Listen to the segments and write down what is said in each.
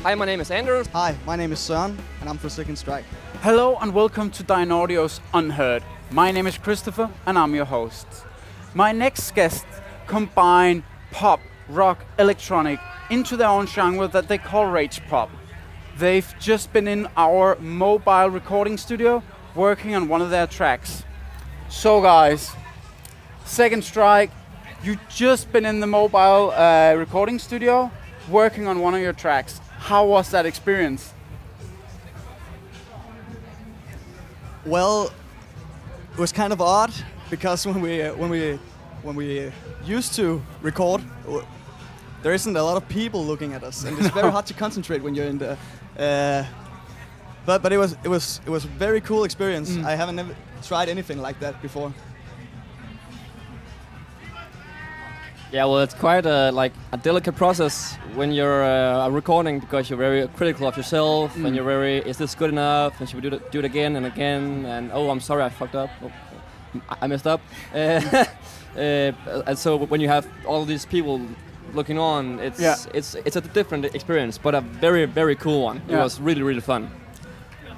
Hi, my name is Andrew. Hi, my name is Søren, and I'm for Second Strike. Hello and welcome to Dynaudio's Unheard. My name is Christopher and I'm your host. My next guests combine pop, rock, electronic into their own genre that they call rage pop. They've just been in our mobile recording studio working on one of their tracks. So guys, Second Strike, you just been in the mobile recording studio working on one of your tracks. How was that experience? Well, it was kind of odd because when we used to record, there isn't a lot of people looking at us, and it's very hard to concentrate when you're in the. But it was a very cool experience. I haven't never tried anything like that before. Yeah, well, it's quite a delicate process when you're recording because you're very critical of yourself and you're very, is this good enough? And should we do it again and again? And oh, I'm sorry, I fucked up. Oh, I messed up. And so when you have all these people looking on, it's a different experience, but a very, very cool one. It was really, really fun.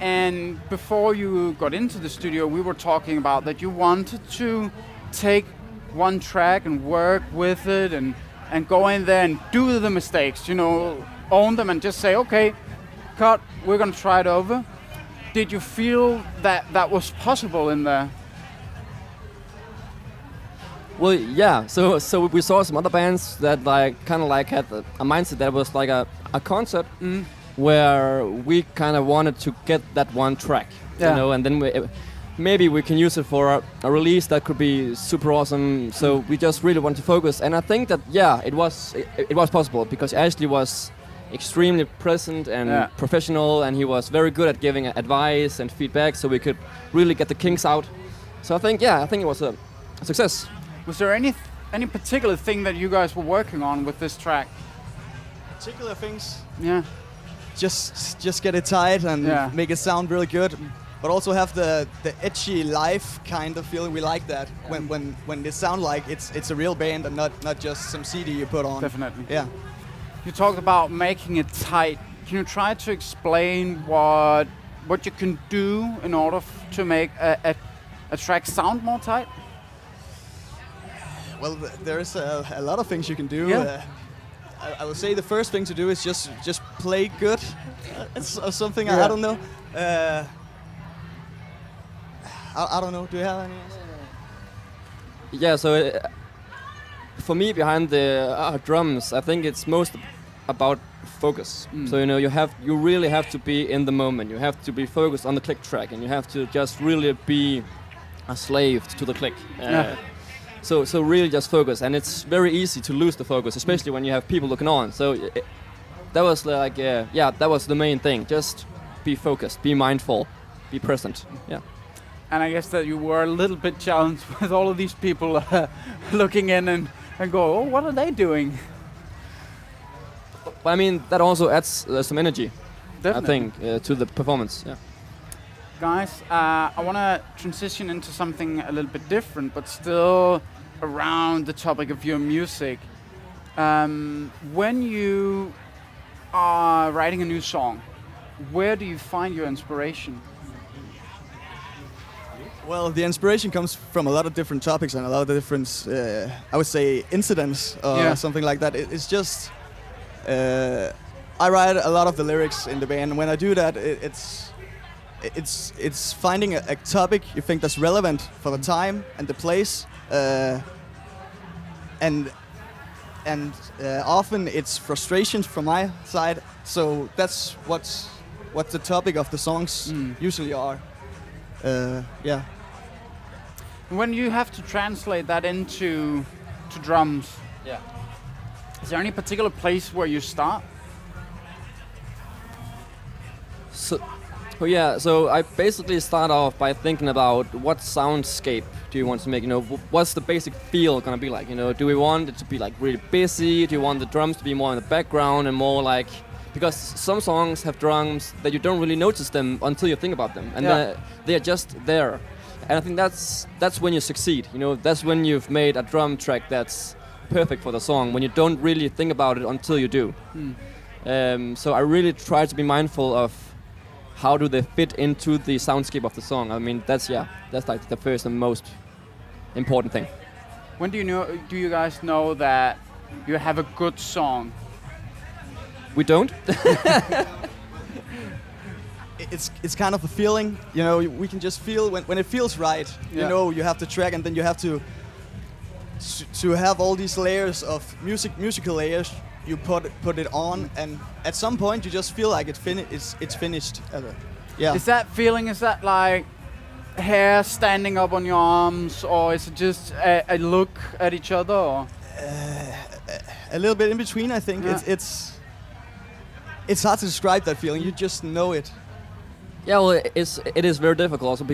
And before you got into the studio, we were talking about that you wanted to take one track and work with it and go in there and do the mistakes, own them and just say, okay, cut, we're going to try it over. Did you feel that was possible in there? Well, yeah. So we saw some other bands that kind of had a mindset that was like a concert where we kind of wanted to get that one track, and then maybe we can use it for a release that could be super awesome. So we just really want to focus, and I think that it was possible because Ashley was extremely present and professional, and he was very good at giving advice and feedback, so we could really get the kinks out. So I think it was a success. Was there any particular thing that you guys were working on with this track? Particular things? Yeah. Just get it tight and make it sound really good. But also have the edgy live kind of feeling. We like that when they sound like it's a real band and not just some CD you put on. Definitely. Yeah. You talked about making it tight. Can you try to explain what you can do in order to make a track sound more tight? Well, there's a lot of things you can do. Yeah. I would say the first thing to do is just play good. It's something I don't know. I don't know. Do you have any? Yeah. So for me, behind the drums, I think it's most about focus. So you really have to be in the moment. You have to be focused on the click track, and you have to just really be a slave to the click. So really just focus, and it's very easy to lose the focus, especially when you have people looking on. So that was that was the main thing. Just be focused, be mindful, be present. Yeah. And I guess that you were a little bit challenged with all of these people looking in and go, oh, what are they doing? But I mean, that also adds some energy, Definitely. I think, to the performance. Yeah. Guys, I want to transition into something a little bit different, but still around the topic of your music. When you are writing a new song, where do you find your inspiration? Well, the inspiration comes from a lot of different topics and a lot of different, I would say, incidents or something like that. It's just, I write a lot of the lyrics in the band, and when I do that, it's finding a topic you think that's relevant for the time and the place, and often it's frustrations from my side. So that's what the topic of the songs usually are. When you have to translate that into drums, is there any particular place where you start? So I basically start off by thinking about what soundscape do you want to make. What's the basic feel gonna be like? Do we want it to be like really busy? Do you want the drums to be more in the background and more like? Because some songs have drums that you don't really notice them until you think about them, and they are just there. And I think that's when you succeed. That's when you've made a drum track that's perfect for the song. When you don't really think about it until you do. So I really try to be mindful of how do they fit into the soundscape of the song. I mean, that's like the first and most important thing. When do you guys know that you have a good song? We don't. It's kind of a feeling, you know. We can just feel when it feels right. Yeah. You know, you have the track, and then you have to have all these layers of musical layers. You put it on, and at some point you just feel like it's finished. Yeah. Is that feeling? Is that like hair standing up on your arms, or is it just a look at each other? Or? A little bit in between, I think. Yeah. It's hard to describe that feeling. You just know it. Yeah, well, it is very difficult also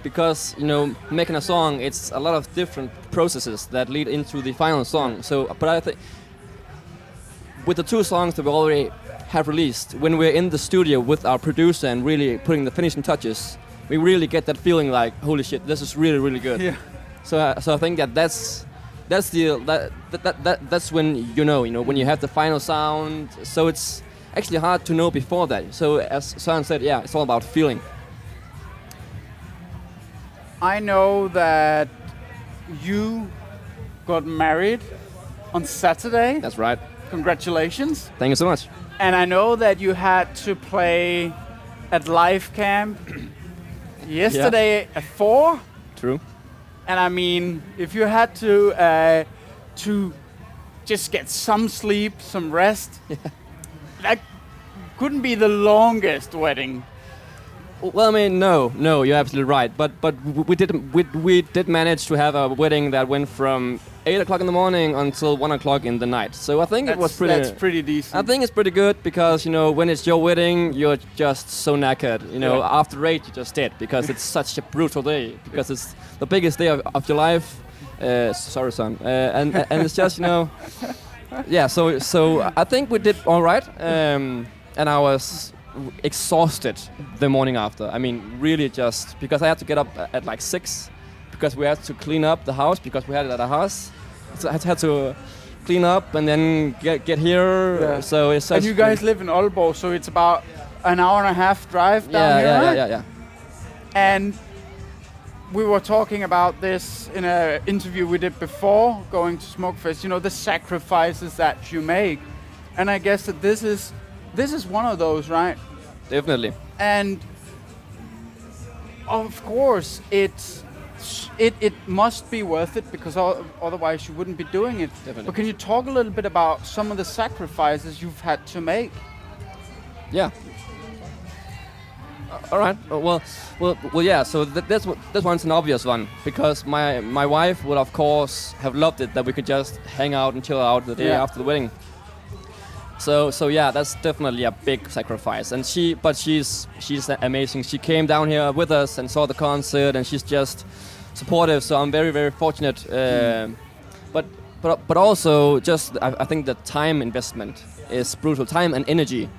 because, you know, making a song, it's a lot of different processes that lead into the final song. So, but I think with the 2 songs that we already have released, when we're in the studio with our producer and really putting the finishing touches, we really get that feeling like, holy shit, this is really, really good. Yeah. So I think that's when you know when you have the final sound. So it's actually hard to know before that. So as Søren said, yeah, it's all about feeling. I know that you got married on Saturday. That's right. Congratulations. Thank you so much. And I know that you had to play at Live Camp yesterday at 4. True. And I mean, if you had to just get some sleep, some rest, that couldn't be the longest wedding. Well, I mean, no, you're absolutely right. But we did manage to have a wedding that went from 8 o'clock in the morning until 1 o'clock in the night. So I think it was pretty. That's pretty decent. I think it's pretty good because when it's your wedding, you're just so knackered. After 8, you're just dead because it's such a brutal day because it's the biggest day of your life. Sorry, son. And it's just yeah. So I think we did all right. And I was exhausted the morning after. I mean, really just because I had to get up at like 6 because we had to clean up the house because we had it at a house. So I had to clean up and then get here. Yeah. So it's such. And you guys live in Aalborg, so it's about an hour and a half drive down here, right? Yeah. And we were talking about this in an interview we did before going to Smukfest. The sacrifices that you make, and I guess that this is one of those, right? Definitely. And of course, it must be worth it because otherwise you wouldn't be doing it. Definitely. But can you talk a little bit about some of the sacrifices you've had to make? Yeah. All right. Well. Yeah. So this one's an obvious one because my wife would of course have loved it that we could just hang out and chill out the day after the wedding. So yeah, that's definitely a big sacrifice. And she's amazing. She came down here with us and saw the concert, and she's just supportive. So I'm very, very fortunate. But also just I think the time investment is brutal. Time and energy.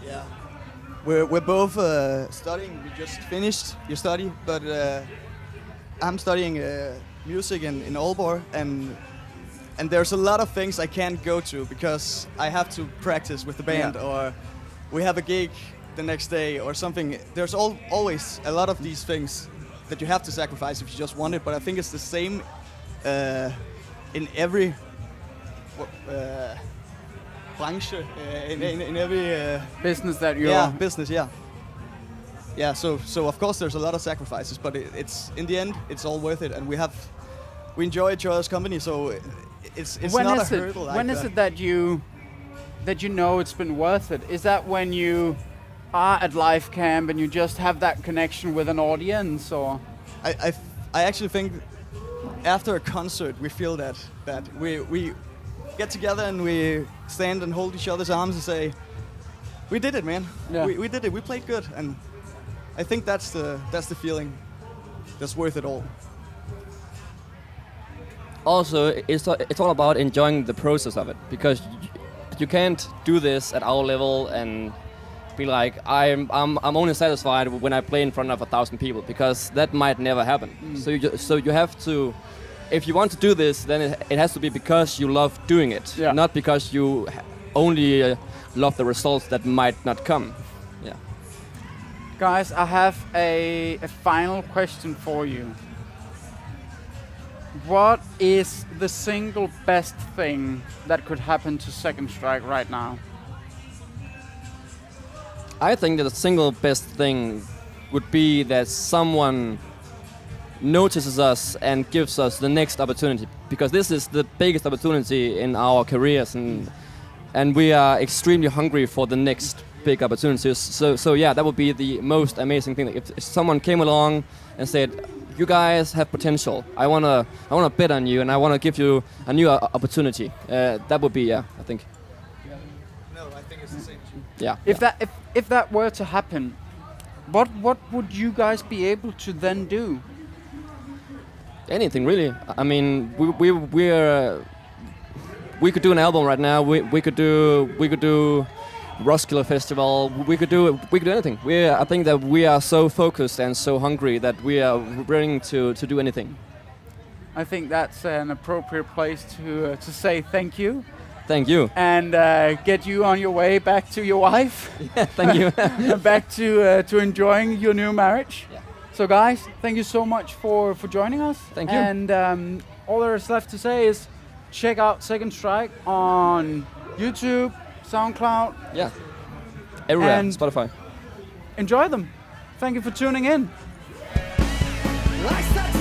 Yeah, we're both studying. We just finished your study, but I'm studying music in Aalborg, and there's a lot of things I can't go to because I have to practice with the band, or we have a gig the next day or something. There's always a lot of these things that you have to sacrifice if you just want it, but I think it's the same in every branche, in every business that you're... Yeah, business, yeah. Yeah, so of course there's a lot of sacrifices, but it's in the end, it's all worth it, and we enjoy each other's company, so it's not a hurdle. When is it that you know it's been worth it? Is that when you are at Live Camp and you just have that connection with an audience, or? I actually think after a concert we feel that we get together and we stand and hold each other's arms and say, we did it, man. Yeah. We did it. We played good, and I think that's the feeling that's worth it all. Also, it's all about enjoying the process of it, because you can't do this at our level and be like, I'm only satisfied when I play in front of 1,000 people, because that might never happen. So you have to, if you want to do this, then it has to be because you love doing it, not because you only love the results that might not come. Yeah. Guys, I have a final question for you. What is the single best thing that could happen to Second Strike right now? I think that the single best thing would be that someone notices us and gives us the next opportunity, because this is the biggest opportunity in our careers, and we are extremely hungry for the next big opportunities. So yeah, that would be the most amazing thing. If someone came along and said, "You guys have potential. I wanna bet on you, and I wanna give you a new opportunity." That would be, I think. No, I think it's the same. Yeah. If that were to happen, what would you guys be able to then do? Anything really. I mean, we could do an album right now. We could do Roskilde Festival. We could do anything. I think that we are so focused and so hungry that we are willing to do anything. I think that's an appropriate place to say thank you. Thank you. And get you on your way back to your wife. Yeah, thank you. Back to enjoying your new marriage. Yeah. So guys, thank you so much for joining us. Thank you. And all there is left to say is check out Second Strike on YouTube, SoundCloud. Yeah. Everywhere. And Spotify. Enjoy them. Thank you for tuning in. Like that